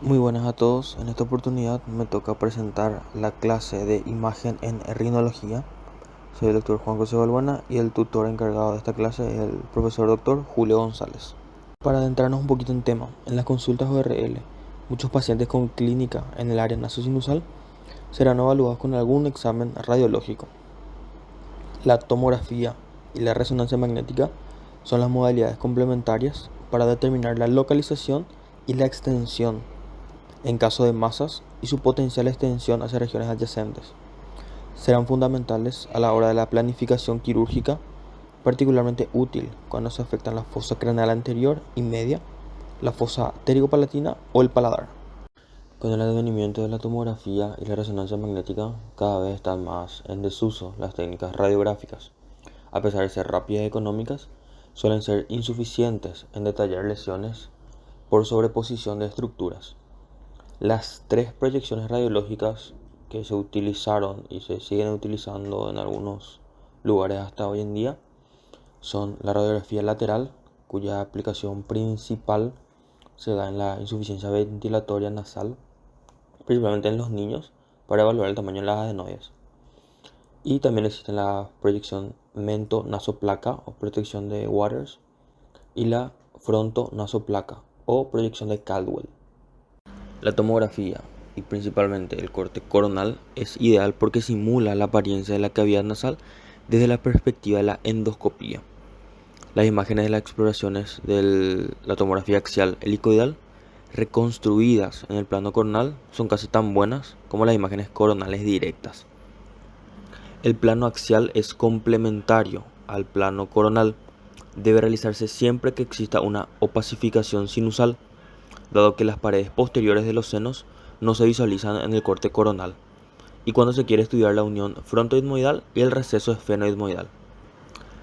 Muy buenas a todos. En esta oportunidad me toca presentar la clase de imagen en rinología. Soy el doctor Juan José Balbuena y el tutor encargado de esta clase es el profesor doctor Julio González. Para adentrarnos un poquito en tema, en las consultas ORL, muchos pacientes con clínica en el área nasosinusal serán evaluados con algún examen radiológico. La tomografía y la resonancia magnética son las modalidades complementarias para determinar la localización y la extensión en caso de masas y su potencial extensión hacia regiones adyacentes. Serán fundamentales a la hora de la planificación quirúrgica, particularmente útil cuando se afectan la fosa craneal anterior y media, la fosa ptericopalatina o el paladar. Con el advenimiento de la tomografía y la resonancia magnética, cada vez están más en desuso las técnicas radiográficas. A pesar de ser rápidas y económicas, suelen ser insuficientes en detallar lesiones por sobreposición de estructuras. Las tres proyecciones radiológicas que se utilizaron y se siguen utilizando en algunos lugares hasta hoy en día son la radiografía lateral, cuya aplicación principal se da en la insuficiencia ventilatoria nasal, principalmente en los niños, para evaluar el tamaño de las adenoides. Y también existe la proyección mento-nasoplaca o proyección de Waters y la fronto-nasoplaca o proyección de Caldwell. La tomografía y principalmente el corte coronal es ideal porque simula la apariencia de la cavidad nasal desde la perspectiva de la endoscopía. Las imágenes de las exploraciones de la tomografía axial helicoidal reconstruidas en el plano coronal son casi tan buenas como las imágenes coronales directas. El plano axial es complementario al plano coronal. Debe realizarse siempre que exista una opacificación sinusal, dado que las paredes posteriores de los senos no se visualizan en el corte coronal, y cuando se quiere estudiar la unión frontoidmoidal y el receso esfenoidmoidal.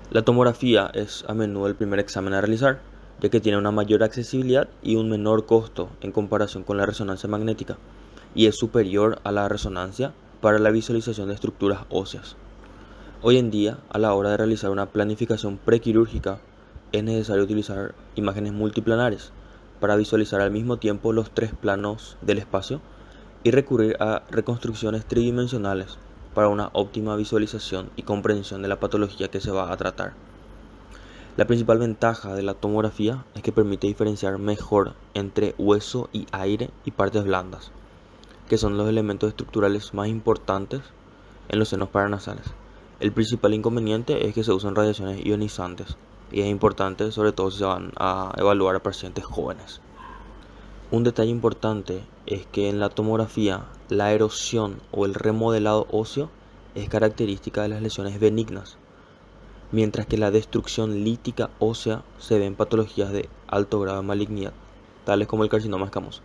La tomografía es a menudo el primer examen a realizar, ya que tiene una mayor accesibilidad y un menor costo en comparación con la resonancia magnética, y es superior a la resonancia para la visualización de estructuras óseas. Hoy en día, a la hora de realizar una planificación prequirúrgica, es necesario utilizar imágenes multiplanares para visualizar al mismo tiempo los tres planos del espacio y recurrir a reconstrucciones tridimensionales para una óptima visualización y comprensión de la patología que se va a tratar. La principal ventaja de la tomografía es que permite diferenciar mejor entre hueso y aire y partes blandas, que son los elementos estructurales más importantes en los senos paranasales. El principal inconveniente es que se usan radiaciones ionizantes y es importante, sobre todo si se van a evaluar a pacientes jóvenes. Un detalle importante es que en la tomografía la erosión o el remodelado óseo es característica de las lesiones benignas, mientras que la destrucción lítica ósea se ve en patologías de alto grado de malignidad, tales como el carcinoma escamoso.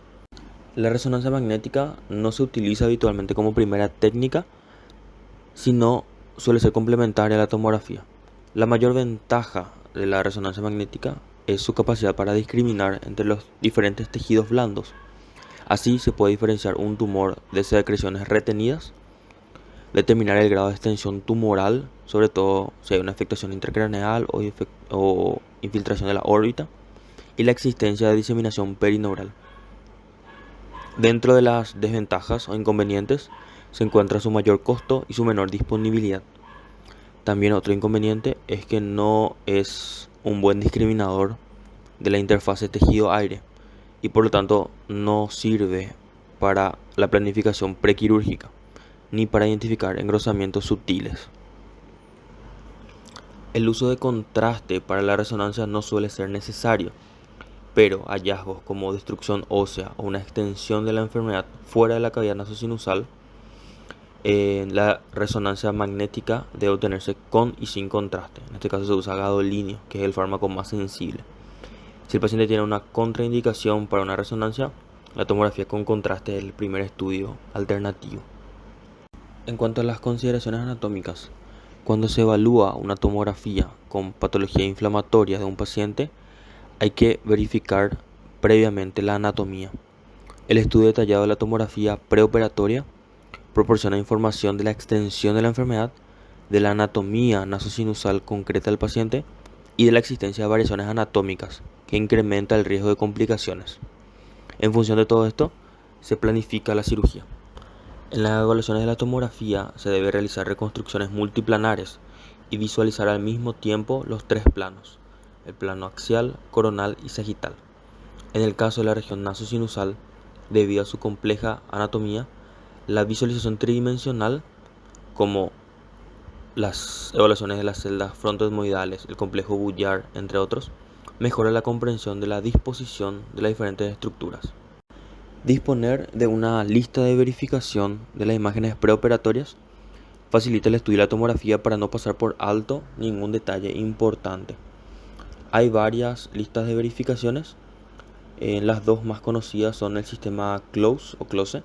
La resonancia magnética no se utiliza habitualmente como primera técnica, sino suele ser complementaria a la tomografía. La mayor ventaja de la resonancia magnética es su capacidad para discriminar entre los diferentes tejidos blandos. Así se puede diferenciar un tumor de secreciones retenidas, determinar el grado de extensión tumoral, sobre todo si hay una afectación intracraneal o infiltración de la órbita, y la existencia de diseminación perineural. Dentro de las desventajas o inconvenientes se encuentra su mayor costo y su menor disponibilidad. También otro inconveniente es que no es un buen discriminador de la interfase tejido-aire y por lo tanto no sirve para la planificación prequirúrgica ni para identificar engrosamientos sutiles. El uso de contraste para la resonancia no suele ser necesario, pero hallazgos como destrucción ósea o una extensión de la enfermedad fuera de la cavidad nasosinusal, la resonancia magnética debe obtenerse con y sin contraste. En este caso se usa gadolinio, que es el fármaco más sensible. Si el paciente tiene una contraindicación para una resonancia, la tomografía con contraste es el primer estudio alternativo. En cuanto a las consideraciones anatómicas, cuando se evalúa una tomografía con patología inflamatoria de un paciente, hay que verificar previamente la anatomía. El estudio detallado de la tomografía preoperatoria proporciona información de la extensión de la enfermedad, de la anatomía nasosinusal concreta del paciente y de la existencia de variaciones anatómicas que incrementa el riesgo de complicaciones. En función de todo esto, se planifica la cirugía. En las evaluaciones de la tomografía se debe realizar reconstrucciones multiplanares y visualizar al mismo tiempo los tres planos, el plano axial, coronal y sagital. En el caso de la región nasosinusal, debido a su compleja anatomía, la visualización tridimensional, como las evaluaciones de las celdas frontoetmoidales, el complejo Bouillard, entre otros, mejora la comprensión de la disposición de las diferentes estructuras. Disponer de una lista de verificación de las imágenes preoperatorias facilita el estudio de la tomografía para no pasar por alto ningún detalle importante. Hay varias listas de verificaciones. Las dos más conocidas son el sistema CLOSE o CLOSE,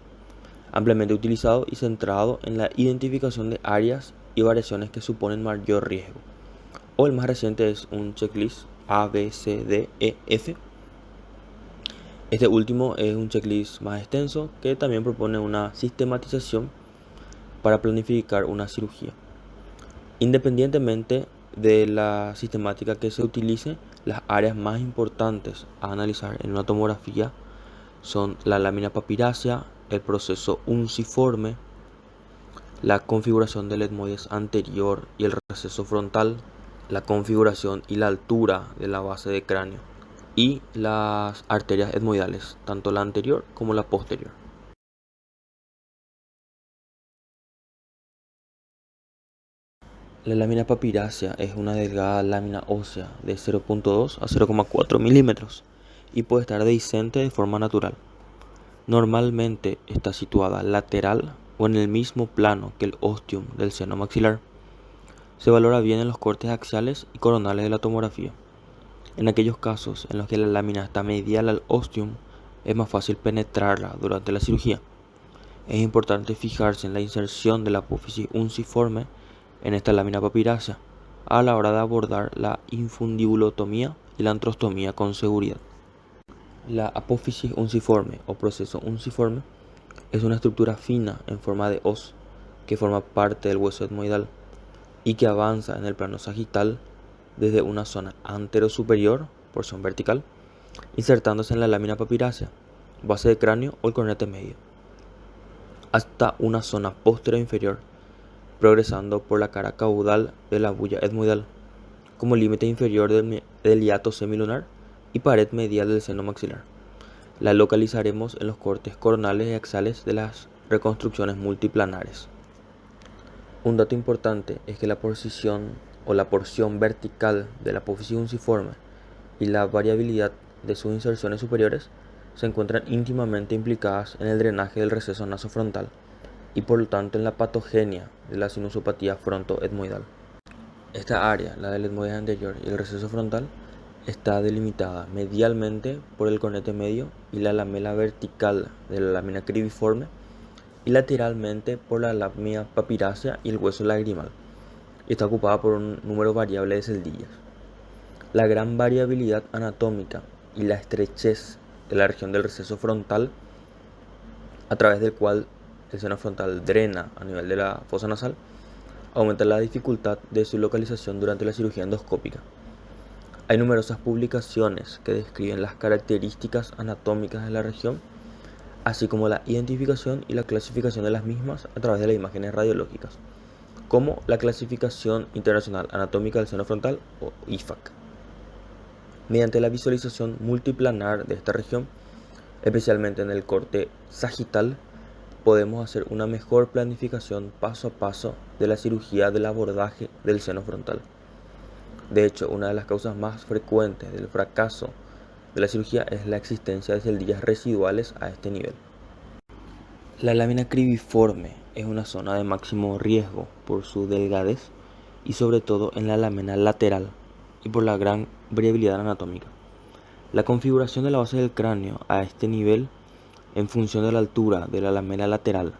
ampliamente utilizado y centrado en la identificación de áreas y variaciones que suponen mayor riesgo. O el más reciente es un checklist A, B, C, D, E, F. Este último es un checklist más extenso que también propone una sistematización para planificar una cirugía. Independientemente de la sistemática que se utilice, las áreas más importantes a analizar en una tomografía son la lámina papirácea, el proceso unciforme, la configuración del etmoides anterior y el receso frontal, la configuración y la altura de la base de cráneo y las arterias etmoidales, tanto la anterior como la posterior. La lámina papirácea es una delgada lámina ósea de 0.2 a 0.4 milímetros y puede estar dehiscente de forma natural. Normalmente está situada lateral o en el mismo plano que el ostium del seno maxilar. Se valora bien en los cortes axiales y coronales de la tomografía. En aquellos casos en los que la lámina está medial al ostium, es más fácil penetrarla durante la cirugía. Es importante fijarse en la inserción de la apófisis unciforme en esta lámina papirácea a la hora de abordar la infundibulotomía y la antrostomía con seguridad. La apófisis unciforme o proceso unciforme es una estructura fina en forma de hoz que forma parte del hueso etmoidal y que avanza en el plano sagital desde una zona anterosuperior, porción vertical, insertándose en la lámina papirácea, base de cráneo o el cornete medio, hasta una zona posterior inferior, progresando por la cara caudal de la bulla etmoidal, como límite inferior del hiato semilunar y pared medial del seno maxilar. La localizaremos en los cortes coronales y axiales de las reconstrucciones multiplanares. Un dato importante es que la posición o la porción vertical de la apófisis unciforme y la variabilidad de sus inserciones superiores se encuentran íntimamente implicadas en el drenaje del receso nasofrontal y por lo tanto en la patogenia de la sinusopatía frontoetmoidal. Esta área, la del etmoides anterior y el receso frontal, está delimitada medialmente por el cornete medio y la lamela vertical de la lámina cribiforme y lateralmente por la lámina papirácea y el hueso lagrimal, y está ocupada por un número variable de celdillas. La gran variabilidad anatómica y la estrechez de la región del receso frontal, a través del cual el seno frontal drena a nivel de la fosa nasal, aumenta la dificultad de su localización durante la cirugía endoscópica. Hay numerosas publicaciones que describen las características anatómicas de la región, así como la identificación y la clasificación de las mismas a través de las imágenes radiológicas, como la Clasificación Internacional Anatómica del Seno Frontal o IFAC. Mediante la visualización multiplanar de esta región, especialmente en el corte sagital, podemos hacer una mejor planificación paso a paso de la cirugía del abordaje del seno frontal. De hecho, una de las causas más frecuentes del fracaso de la cirugía es la existencia de celdillas residuales a este nivel. La lámina cribiforme es una zona de máximo riesgo por su delgadez y sobre todo en la lámina lateral y por la gran variabilidad anatómica. La configuración de la base del cráneo a este nivel, en función de la altura de la lamela lateral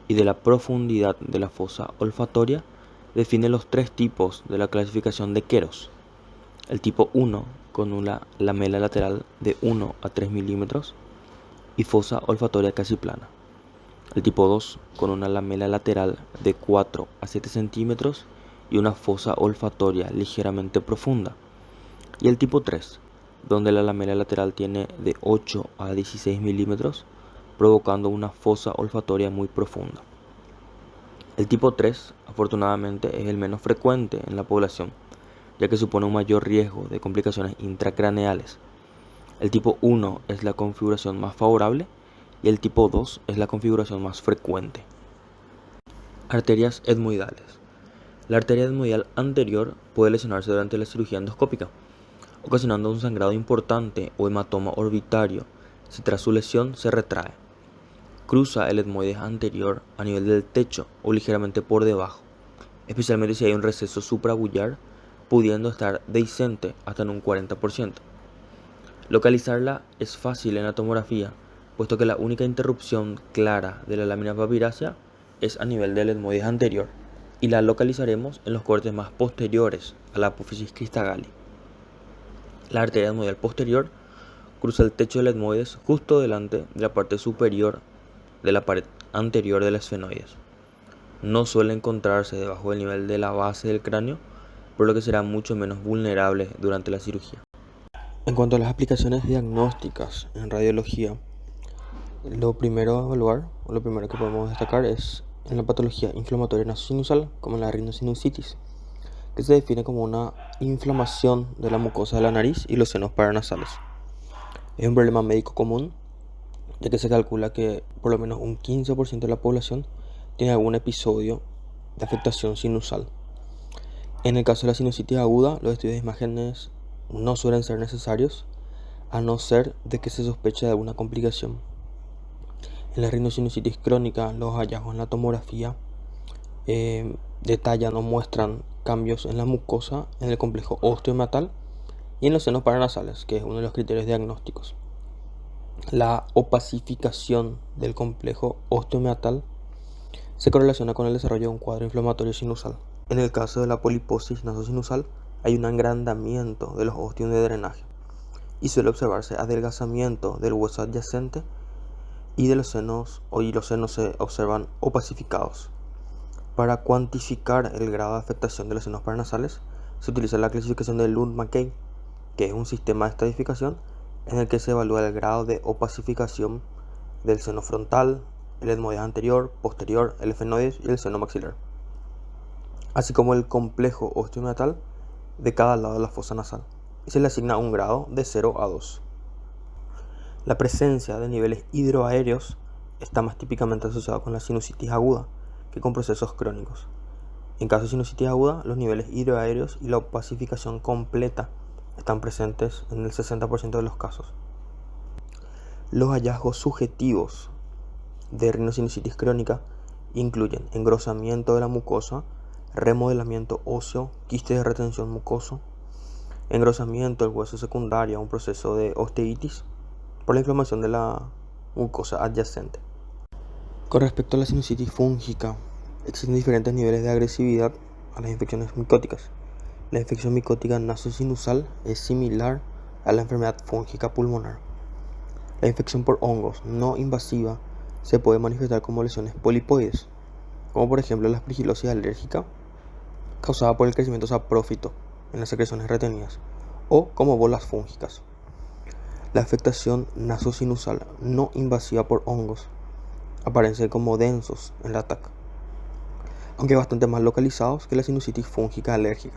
y de la profundidad de la fosa olfatoria, define los tres tipos de la clasificación de Keros. El tipo 1 con una lamela lateral de 1 a 3 milímetros y fosa olfatoria casi plana. El tipo 2 con una lamela lateral de 4 a 7 centímetros y una fosa olfatoria ligeramente profunda. Y el tipo 3 donde la lamela lateral tiene de 8 a 16 milímetros, provocando una fosa olfatoria muy profunda. El tipo 3, afortunadamente, es el menos frecuente en la población, ya que supone un mayor riesgo de complicaciones intracraneales. El tipo 1 es la configuración más favorable y el tipo 2 es la configuración más frecuente. Arterias etmoidales. La arteria etmoidal anterior puede lesionarse durante la cirugía endoscópica, ocasionando un sangrado importante o hematoma orbitario si tras su lesión se retrae. Cruza el etmoides anterior a nivel del techo o ligeramente por debajo, especialmente si hay un receso suprabullar, pudiendo estar dehiscente hasta en un 40%. Localizarla es fácil en la tomografía, puesto que la única interrupción clara de la lámina papirácea es a nivel del etmoides anterior, y la localizaremos en los cortes más posteriores a la apófisis cristagali. La arteria etmoidal posterior cruza el techo del etmoides justo delante de la parte superior de la pared anterior del esfenoides. No suele encontrarse debajo del nivel de la base del cráneo, por lo que será mucho menos vulnerable durante la cirugía. En cuanto a las aplicaciones diagnósticas en radiología, lo primero a evaluar, o lo primero que podemos destacar es en la patología inflamatoria nasosinusal, como la rinosinusitis, que se define como una inflamación de la mucosa de la nariz y los senos paranasales. Es un problema médico común, ya que se calcula que por lo menos un 15% de la población tiene algún episodio de afectación sinusal. En el caso de la sinusitis aguda, los estudios de imágenes no suelen ser necesarios, a no ser de que se sospeche de alguna complicación. En la rinosinusitis crónica, los hallazgos en la tomografía detallan o muestran cambios en la mucosa, en el complejo osteomeatal y en los senos paranasales, que es uno de los criterios diagnósticos. La opacificación del complejo osteomeatal se correlaciona con el desarrollo de un cuadro inflamatorio sinusal. En el caso de la poliposis nasosinusal, hay un agrandamiento de los ostios de drenaje y suele observarse adelgazamiento del hueso adyacente y de los senos, los senos se observan opacificados. Para cuantificar el grado de afectación de los senos paranasales, se utiliza la clasificación de Lund-Mackay, que es un sistema de estadificación en el que se evalúa el grado de opacificación del seno frontal, el etmoides anterior, posterior, el esfenoides y el seno maxilar, así como el complejo osteomeatal de cada lado de la fosa nasal, y se le asigna un grado de 0 a 2. La presencia de niveles hidroaéreos está más típicamente asociada con la sinusitis aguda que con procesos crónicos. En caso de sinusitis aguda, los niveles hidroaéreos y la opacificación completa están presentes en el 60% de los casos. Los hallazgos subjetivos de rinosinusitis crónica incluyen engrosamiento de la mucosa, remodelamiento óseo, quistes de retención mucoso, engrosamiento del hueso secundario a un proceso de osteitis por la inflamación de la mucosa adyacente. Con respecto a la sinusitis fúngica, existen diferentes niveles de agresividad a las infecciones micóticas. La infección micótica nasosinusal es similar a la enfermedad fúngica pulmonar. La infección por hongos no invasiva se puede manifestar como lesiones polipoides, como por ejemplo la aspergilosis alérgica causada por el crecimiento saprófito en las secreciones retenidas, o como bolas fúngicas. La afectación nasosinusal no invasiva por hongos aparece como densos en la TAC, aunque bastante más localizados que la sinusitis fúngica alérgica.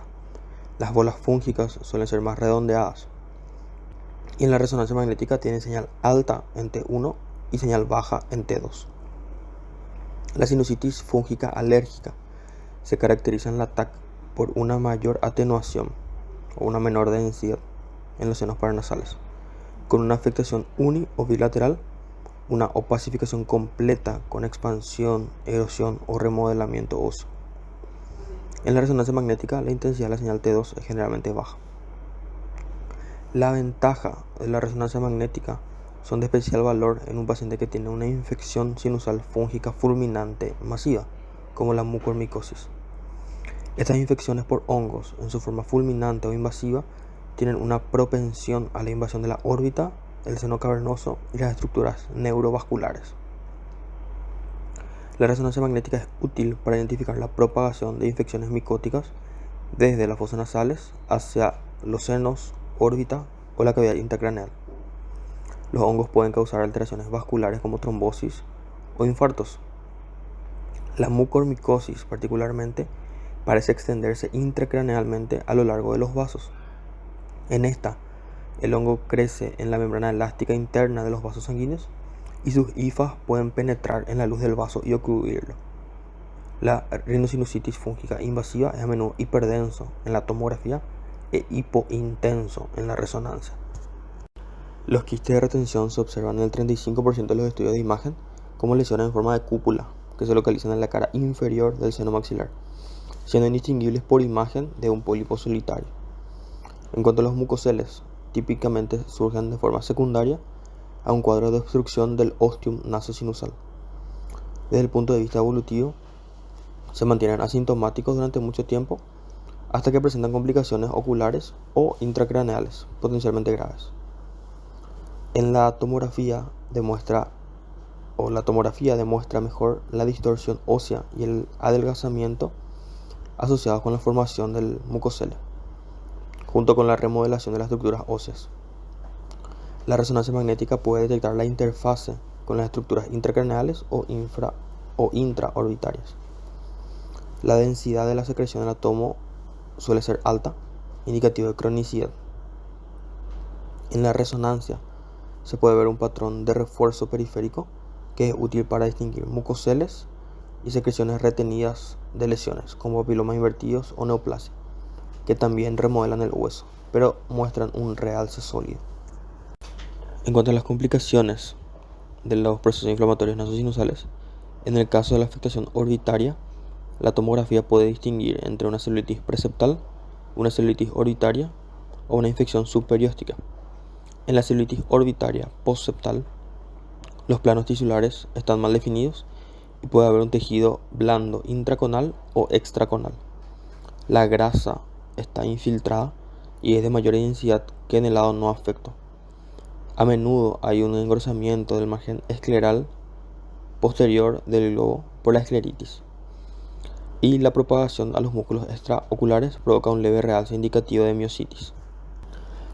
Las bolas fúngicas suelen ser más redondeadas y en la resonancia magnética tienen señal alta en T1 y señal baja en T2. La sinusitis fúngica alérgica se caracteriza en la TAC por una mayor atenuación o una menor densidad en los senos paranasales, con una afectación uni o bilateral, una opacificación completa con expansión, erosión o remodelamiento óseo. En la resonancia magnética, la intensidad de la señal T2 es generalmente baja. La ventaja de la resonancia magnética son de especial valor en un paciente que tiene una infección sinusal fúngica fulminante masiva, como la mucormicosis. Estas infecciones por hongos, en su forma fulminante o invasiva, tienen una propensión a la invasión de la órbita, el seno cavernoso y las estructuras neurovasculares. La resonancia magnética es útil para identificar la propagación de infecciones micóticas desde las fosas nasales hacia los senos, órbita o la cavidad intracraneal. Los hongos pueden causar alteraciones vasculares como trombosis o infartos. La mucormicosis, particularmente, parece extenderse intracranealmente a lo largo de los vasos. En esta, el hongo crece en la membrana elástica interna de los vasos sanguíneos y sus hifas pueden penetrar en la luz del vaso y ocluirlo. La rinosinusitis fúngica invasiva es a menudo hiperdenso en la tomografía e hipointenso en la resonancia. Los quistes de retención se observan en el 35% de los estudios de imagen como lesiones en forma de cúpula que se localizan en la cara inferior del seno maxilar, siendo indistinguibles por imagen de un pólipo solitario. En cuanto a los mucoceles, típicamente surgen de forma secundaria a un cuadro de obstrucción del ostium nasosinusal. Desde el punto de vista evolutivo, se mantienen asintomáticos durante mucho tiempo hasta que presentan complicaciones oculares o intracraneales potencialmente graves. La tomografía demuestra mejor la distorsión ósea y el adelgazamiento asociados con la formación del mucocele, junto con la remodelación de las estructuras óseas. La resonancia magnética puede detectar la interfase con las estructuras intracraneales o intraorbitarias. La densidad de la secreción del átomo suele ser alta, indicativo de cronicidad. En la resonancia se puede ver un patrón de refuerzo periférico que es útil para distinguir mucoceles y secreciones retenidas de lesiones como papilomas invertidos o neoplasia, que también remodelan el hueso, pero muestran un realce sólido. En cuanto a las complicaciones de los procesos inflamatorios nasosinusales, en el caso de la afectación orbitaria, la tomografía puede distinguir entre una celulitis preseptal, una celulitis orbitaria o una infección subperióstica. En la celulitis orbitaria postseptal, los planos tisulares están mal definidos y puede haber un tejido blando intraconal o extraconal. La grasa está infiltrada y es de mayor densidad que en el lado no afecto. A menudo hay un engrosamiento del margen escleral posterior del globo por la escleritis. Y la propagación a los músculos extraoculares provoca un leve realce indicativo de miositis.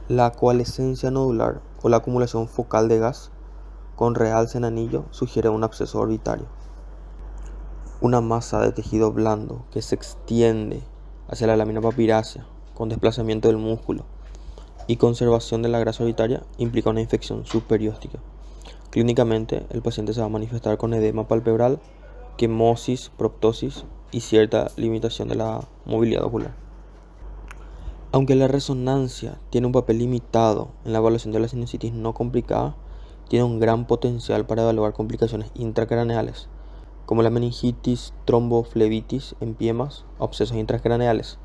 La coalescencia nodular o la acumulación focal de gas con realce en anillo sugiere un absceso orbitario. Una masa de tejido blando que se extiende hacia la lámina papirácea con desplazamiento del músculo y conservación de la grasa orbitaria implica una infección subperióstica. Clínicamente, el paciente se va a manifestar con edema palpebral, quemosis, proptosis y cierta limitación de la movilidad ocular. Aunque la resonancia tiene un papel limitado en la evaluación de la sinusitis no complicada, tiene un gran potencial para evaluar complicaciones intracraneales, como la meningitis, tromboflebitis, empiemas o abscesos intracraneales.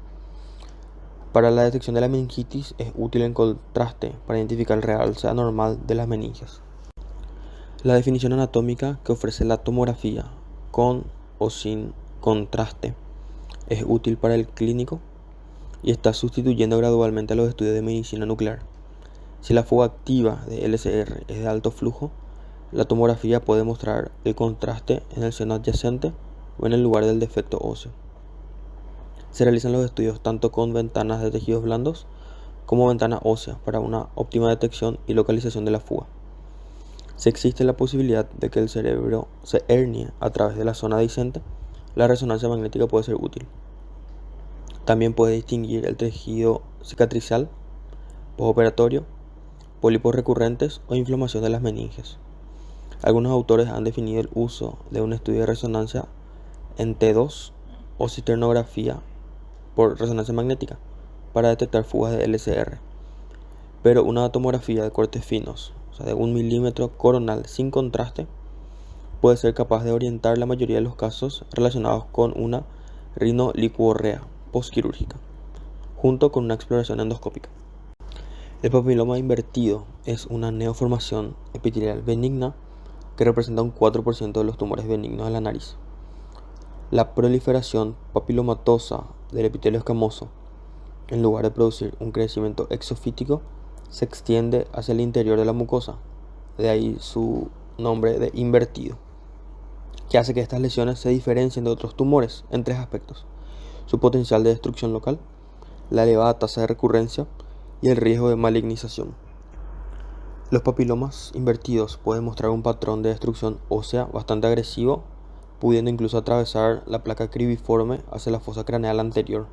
Para la detección de la meningitis es útil el contraste para identificar el realce anormal de las meninges. La definición anatómica que ofrece la tomografía, con o sin contraste, es útil para el clínico y está sustituyendo gradualmente a los estudios de medicina nuclear. Si la fuga activa de LCR es de alto flujo, la tomografía puede mostrar el contraste en el seno adyacente o en el lugar del defecto óseo. Se realizan los estudios tanto con ventanas de tejidos blandos como ventanas óseas para una óptima detección y localización de la fuga. Si existe la posibilidad de que el cerebro se hernie a través de la zona adyacente, la resonancia magnética puede ser útil. También puede distinguir el tejido cicatrizal, postoperatorio, pólipos recurrentes o inflamación de las meninges. Algunos autores han definido el uso de un estudio de resonancia en T2 o cisternografía por resonancia magnética para detectar fugas de LCR, pero una tomografía de cortes finos, o sea de 1 milímetro coronal sin contraste, puede ser capaz de orientar la mayoría de los casos relacionados con una rinolicorea postquirúrgica, junto con una exploración endoscópica. El papiloma invertido es una neoformación epitelial benigna que representa un 4% de los tumores benignos de la nariz. La proliferación papilomatosa del epitelio escamoso, en lugar de producir un crecimiento exofítico, se extiende hacia el interior de la mucosa, de ahí su nombre de invertido, que hace que estas lesiones se diferencien de otros tumores en 3 aspectos: su potencial de destrucción local, la elevada tasa de recurrencia y el riesgo de malignización. Los papilomas invertidos pueden mostrar un patrón de destrucción ósea bastante agresivo, pudiendo incluso atravesar la placa cribiforme hacia la fosa craneal anterior.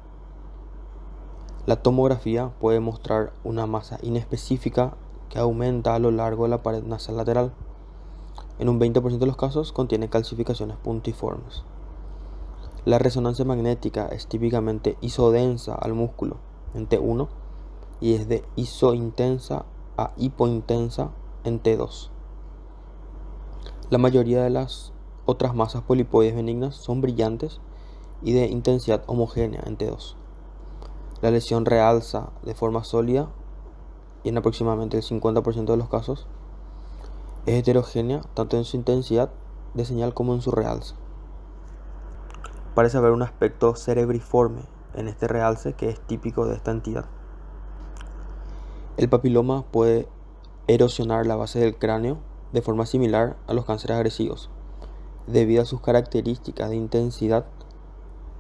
La tomografía puede mostrar una masa inespecífica que aumenta a lo largo de la pared nasal lateral. En un 20% de los casos contiene calcificaciones puntiformes. La resonancia magnética es típicamente isodensa al músculo en T1 y es de isointensa a hipointensa en T2. La mayoría de las otras masas polipoides benignas son brillantes y de intensidad homogénea en T2. La lesión realza de forma sólida y en aproximadamente el 50% de los casos. Es heterogénea tanto en su intensidad de señal como en su realce. Parece haber un aspecto cerebriforme en este realce que es típico de esta entidad. El papiloma puede erosionar la base del cráneo de forma similar a los cánceres agresivos. Debido a sus características de intensidad,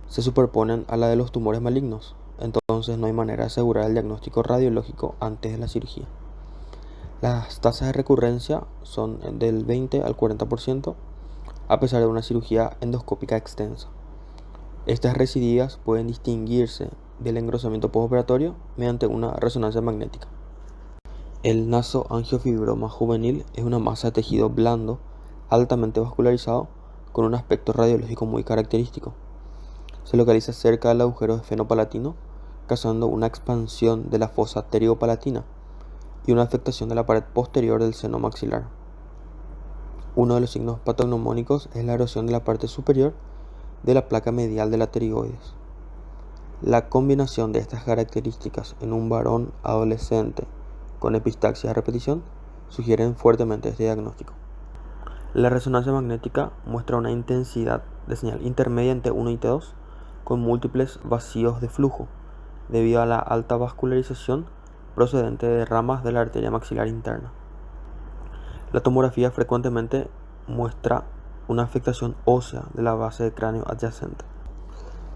se superponen a la de los tumores malignos. Entonces no hay manera de asegurar el diagnóstico radiológico antes de la cirugía. Las tasas de recurrencia son del 20 al 40%, a pesar de una cirugía endoscópica extensa. Estas recidivas pueden distinguirse del engrosamiento postoperatorio mediante una resonancia magnética. El nasoangiofibroma juvenil es una masa de tejido blando, altamente vascularizado, con un aspecto radiológico muy característico. Se localiza cerca del agujero esfenopalatino, causando una expansión de la fosa pterigo-palatina y una afectación de la pared posterior del seno maxilar. Uno de los signos patognomónicos es la erosión de la parte superior de la placa medial de la pterigoides. La combinación de estas características en un varón adolescente con epistaxia a repetición sugieren fuertemente este diagnóstico. La resonancia magnética muestra una intensidad de señal intermedia en T1 y T2 con múltiples vacíos de flujo debido a la alta vascularización procedente de ramas de la arteria maxilar interna. La tomografía frecuentemente muestra una afectación ósea de la base del cráneo adyacente.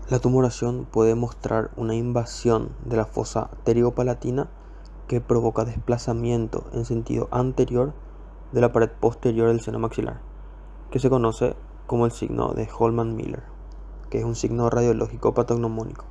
La tumoración puede mostrar una invasión de la fosa pterigopalatina que provoca desplazamiento en sentido anterior de la pared posterior del seno maxilar, que se conoce como el signo de Holman-Miller, que es un signo radiológico patognomónico.